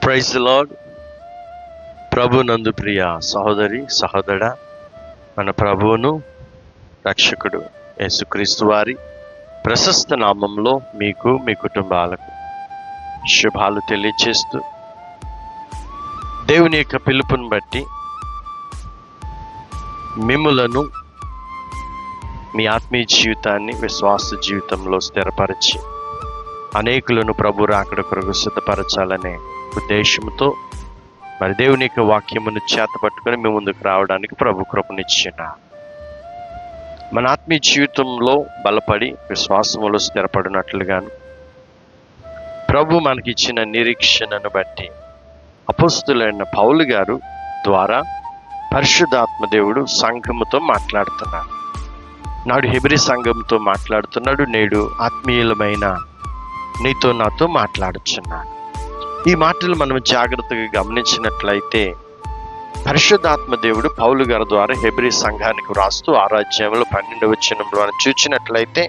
Praise the lord. ప్రభు నందు ప్రియ సహోదరి సహోదరా, మన ప్రభువును రక్షకుడు యేసుక్రీస్తు వారి ప్రశస్త నామంలో మీకు మీ కుటుంబాలకు శుభాలు తెలియచేస్తూ, దేవుని యొక్క పిలుపుని బట్టి మిమ్ములను మీ ఆత్మీయ జీవితాన్ని విశ్వాస జీవితంలో స్థిరపరిచి అనేకులను ప్రభు రాకడ కొరకు సిద్ధపరచాలనే ఉద్దేశంతో మరి దేవుని యొక్క వాక్యమును చేతపట్టుకొని మీ ముందుకు రావడానికి ప్రభు కృపనిచ్చున్నారు. మన ఆత్మీయ జీవితంలో బలపడి విశ్వాసములో స్థిరపడినట్లుగాను ప్రభు మనకిచ్చిన నిరీక్షణను బట్టి అపోస్తలుడైన పౌలు గారు ద్వారా పరిశుద్ధాత్మ దేవుడు సంఘముతో మాట్లాడుతున్నాడు. నాడు హెబ్రీ సంఘంతో మాట్లాడుతున్నాడు, నేడు ఆత్మీయులమైన నీతో నాతో మాట్లాడుచున్నాడు. ఈ మాటలు మనం జాగ్రత్తగా గమనించినట్లయితే పరిశుద్ధాత్మ దేవుడు పౌలు గారి ద్వారా హెబ్రీ సంఘానికి వ్రాస్తూ 6వ అధ్యాయంలో 12వ వచనంలో చూచినట్లయితే,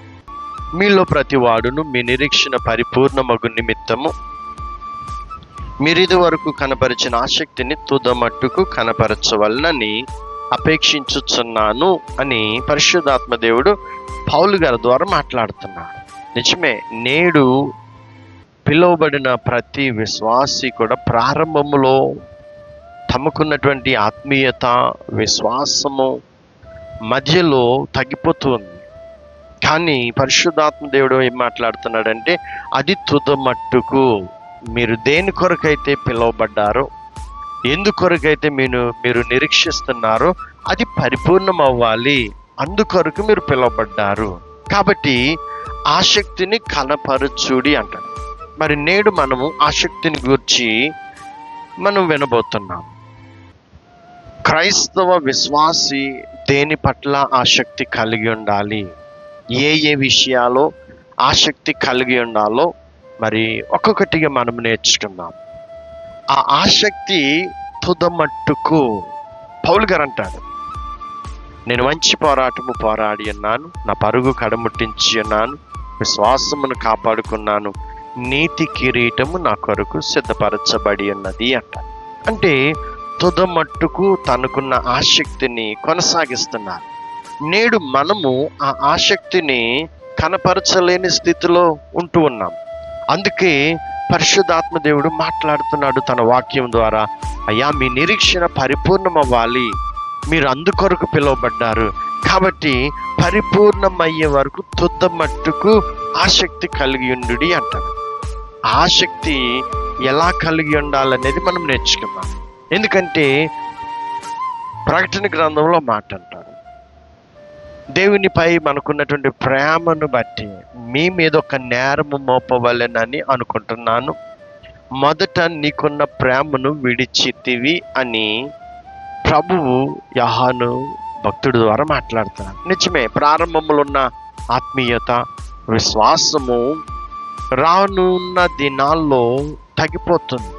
మీలో ప్రతి వాడును మీ నిరీక్షణ పరిపూర్ణమగు నిమిత్తము మీరిది వరకు కనపరిచిన ఆసక్తిని తుదమట్టుకు కనపరచవలనని అపేక్షించుచున్నాను అని పరిశుద్ధాత్మ దేవుడు పౌలు గారి ద్వారా మాట్లాడుతున్నాడు. నిజమే, నేడు పిలువబడిన ప్రతి విశ్వాసి కూడా ప్రారంభములో తమకున్నటువంటి ఆత్మీయత విశ్వాసము మధ్యలో తగ్గిపోతుంది. కానీ పరిశుద్ధాత్మ దేవుడు ఏం మాట్లాడుతున్నాడంటే, అది తుదమట్టుకు మీరు దేని కొరకైతే పిలువబడ్డారో, ఎందుకొరకైతే మీరు నిరీక్షిస్తున్నారో అది పరిపూర్ణం అవ్వాలి. అందుకొరకు మీరు పిలువబడ్డారు. కాబట్టి ఆసక్తిని కనపరచుడి అంటాడు. మరి నేడు మనము ఆసక్తిని గురించి మనం వినబోతున్నాం. క్రైస్తవ విశ్వాసి దేని పట్ల ఆసక్తి కలిగి ఉండాలి, ఏ విషయాల్లో ఆసక్తి కలిగి ఉండాలో మరి ఒక్కొక్కటిగా మనం నేర్చుకుందాం. ఆ ఆసక్తి తుదమట్టుకు పౌలు గారు అంటాడు, నేను మంచి పోరాటము పోరాడి ఉన్నాను, నా పరుగు కడముట్టించి ఉన్నాను, విశ్వాసమును కాపాడుకున్నాను, నీతి కిరీటము నా కొరకు సిద్ధపరచబడి ఉన్నది అంటాడు. అంటే తుదమట్టుకు తనకున్న ఆసక్తిని కొనసాగిస్తున్నారు. నేడు మనము ఆ ఆసక్తిని కనపరచలేని స్థితిలో ఉంటూ ఉన్నాం. అందుకే పరిశుద్ధాత్మ దేవుడు మాట్లాడుతున్నాడు తన వాక్యం ద్వారా, అయ్యా మీ నిరీక్షణ పరిపూర్ణమవ్వాలి, మీరు అందుకొరకు పిలువబడ్డారు, కాబట్టి పరిపూర్ణమయ్యే వరకు తుదమట్టుకు ఆసక్తి కలిగి ఉండుడి అంటాడు. ఆసక్తి ఎలా కలిగి ఉండాలనేది మనం నేర్చుకున్నాం. ఎందుకంటే ప్రకటన గ్రంథంలో మాట అంటారు, దేవునిపై మనకున్నటువంటి ప్రేమను బట్టి మీ మీద ఒక నేరము మోపవలెనని అనుకుంటున్నాను, మొదట నీకున్న ప్రేమను విడిచితివి అని ప్రభువు యోహాను భక్తుడి ద్వారా మాట్లాడుతున్నాడు. నిజమే, ప్రారంభంలో ఉన్న ఆత్మీయత విశ్వాసము రానున్న దినాల్లో తగ్గిపోతుంది.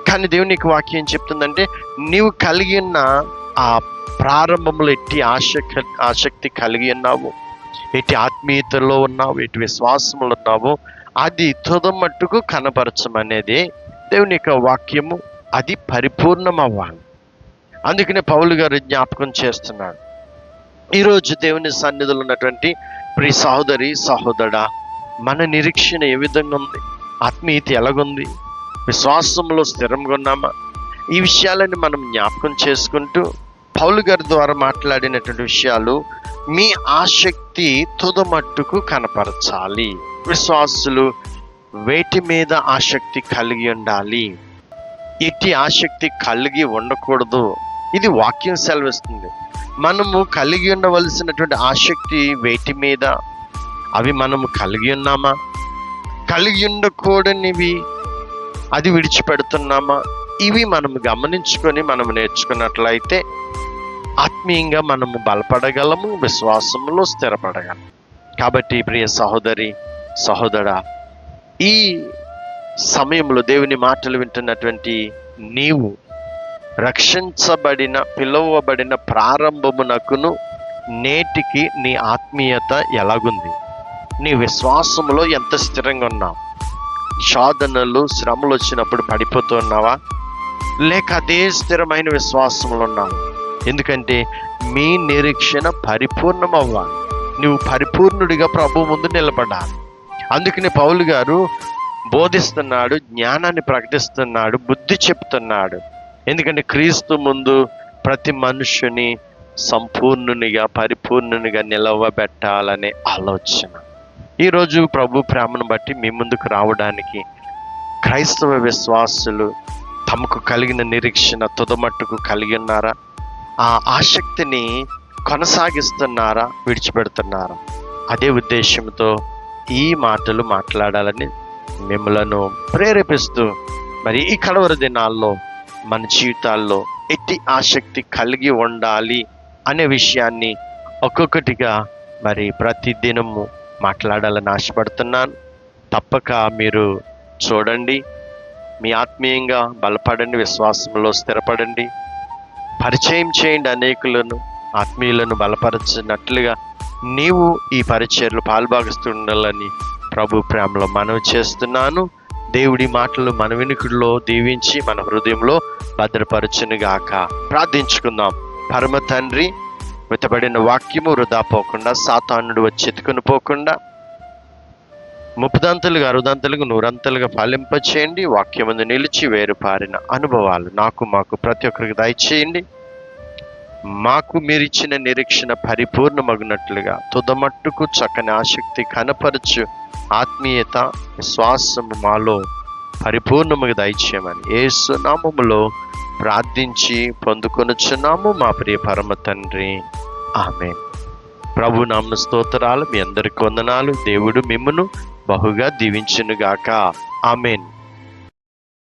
కానీ దేవునికి వాక్యం చెప్తుందంటే, నీవు కలిగి ఉన్న ఆ ప్రారంభంలో ఎట్టి ఆసక్తి కలిగి ఉన్నావు, ఎట్టి ఆత్మీయతలో ఉన్నావు, ఎట్టి విశ్వాసములు ఉన్నావో అది తుదమట్టుకు కనపరచమనేదే దేవుని యొక్క వాక్యము. అది పరిపూర్ణం అవ్వాలి. అందుకనే పౌలు గారు జ్ఞాపకం చేస్తున్నాడు. ఈరోజు దేవుని సన్నిధిలో ఉన్నటువంటి ప్రియ సహోదరి సహోదరా, మన నిరీక్షణ ఏ విధంగా ఉంది, ఆత్మీయత ఎలాగుంది, విశ్వాసంలో స్థిరంగా ఉన్నామా, ఈ విషయాలని మనం జ్ఞాపకం చేసుకుంటూ పౌలు గారి ద్వారా మాట్లాడినటువంటి విషయాలు, మీ ఆసక్తి తుదమట్టుకు కనపరచాలి. విశ్వాసులు వేటి మీద ఆసక్తి కలిగి ఉండాలి, ఎట్టి ఆసక్తి కలిగి ఉండకూడదు, ఇది వాక్యం సెలవిస్తుంది. మనము కలిగి ఉండవలసినటువంటి ఆసక్తి వేటి మీద, అవి మనము కలిగి ఉన్నామా, కలిగి ఉండకూడనివి అది విడిచిపెడుతున్నామా, ఇవి మనము గమనించుకొని మనము నేర్చుకున్నట్లయితే ఆత్మీయంగా మనము బలపడగలము, విశ్వాసంలో స్థిరపడగలము. కాబట్టి ప్రియ సహోదరి సహోదరా, ఈ సమయంలో దేవుని మాటలు వింటున్నటువంటి నీవు రక్షించబడిన పిలువబడిన ప్రారంభమునకును నేటికి నీ ఆత్మీయత ఎలాగుంది, నీ విశ్వాసములో ఎంత స్థిరంగా ఉన్నావు, శోధనలు, శ్రమలు వచ్చినప్పుడు పడిపోతున్నావా? లేక అదే స్థిరమైన విశ్వాసంలో ఉన్నావు? ఎందుకంటే మీ నిరీక్షణ పరిపూర్ణమవ్వాలి. నువ్వు పరిపూర్ణుడిగా ప్రభు ముందు నిలబడాలి. అందుకని పౌలు గారు బోధిస్తున్నాడు, జ్ఞానాన్ని ప్రకటిస్తున్నాడు, బుద్ధి చెప్తున్నాడు. ఎందుకంటే క్రీస్తు ముందు ప్రతి మనుషుని సంపూర్ణునిగా, పరిపూర్ణునిగా నిలవబెట్టాలనే ఆలోచన. ఈరోజు ప్రభు ప్రేమను బట్టి మీ ముందుకు రావడానికి క్రైస్తవ విశ్వాసులు తమకు కలిగిన నిరీక్షణ తుదమట్టుకు కలిగి ఉన్నారా? ఆ ఆసక్తిని కొనసాగిస్తున్నారా, విడిచిపెడుతున్నారా? అదే ఉద్దేశంతో ఈ మాటలు మాట్లాడాలని మిమ్మలను ప్రేరేపిస్తూ, మరి ఈ కడవరి దినాల్లో మన జీవితాల్లో ఎట్టి ఆసక్తి కలిగి ఉండాలి అనే విషయాన్ని ఒక్కొక్కటిగా మరి ప్రతి దినము మాట్లాడాలని ఆశపడుతున్నాను. తప్పక మీరు చూడండి, మీ ఆత్మీయంగా బలపడండి, విశ్వాసంలో స్థిరపడండి, పరిచయం చేయండి అనేకులను, ఆత్మీయులను బలపరచినట్లుగా నీవు ఈ పరిచర్లు పాల్భాగిస్తుండాలని ప్రభు ప్రేమలో మనవి చేస్తున్నాను. దేవుడి మాటలు మన వినికిడిలో దీవించి మన హృదయంలో భద్రపరచునుగాక. ప్రార్థించుకుందాం. పరమ తండ్రి, వెతబడిన వాక్యము వృధా పోకుండా, సాతానుడు వచ్చి ఎత్తుకుని పోకుండా 30 60 100 ఫలింపచేయండి. వాక్యమందు నిలిచి వేరుపారిన అనుభవాలు మాకు ప్రతి ఒక్కరికి దయచేయండి. మాకు మీరిచ్చిన నిరీక్షణ పరిపూర్ణమగినట్లుగా తుదమట్టుకు చక్కని ఆసక్తి కనపరచు ఆత్మీయత, విశ్వాసము మాలో పరిపూర్ణముగా దయచేయమని యేసు నామములో ప్రార్థించి పొందుకొనుచున్నాము మా ప్రియ పరమ తండ్రి. ఆమేన్. ప్రభు నామమున స్తోత్రాలు. మీ అందరికి వందనాలు. దేవుడు మిమ్మును బహుగా దీవించునుగాక. ఆమేన్.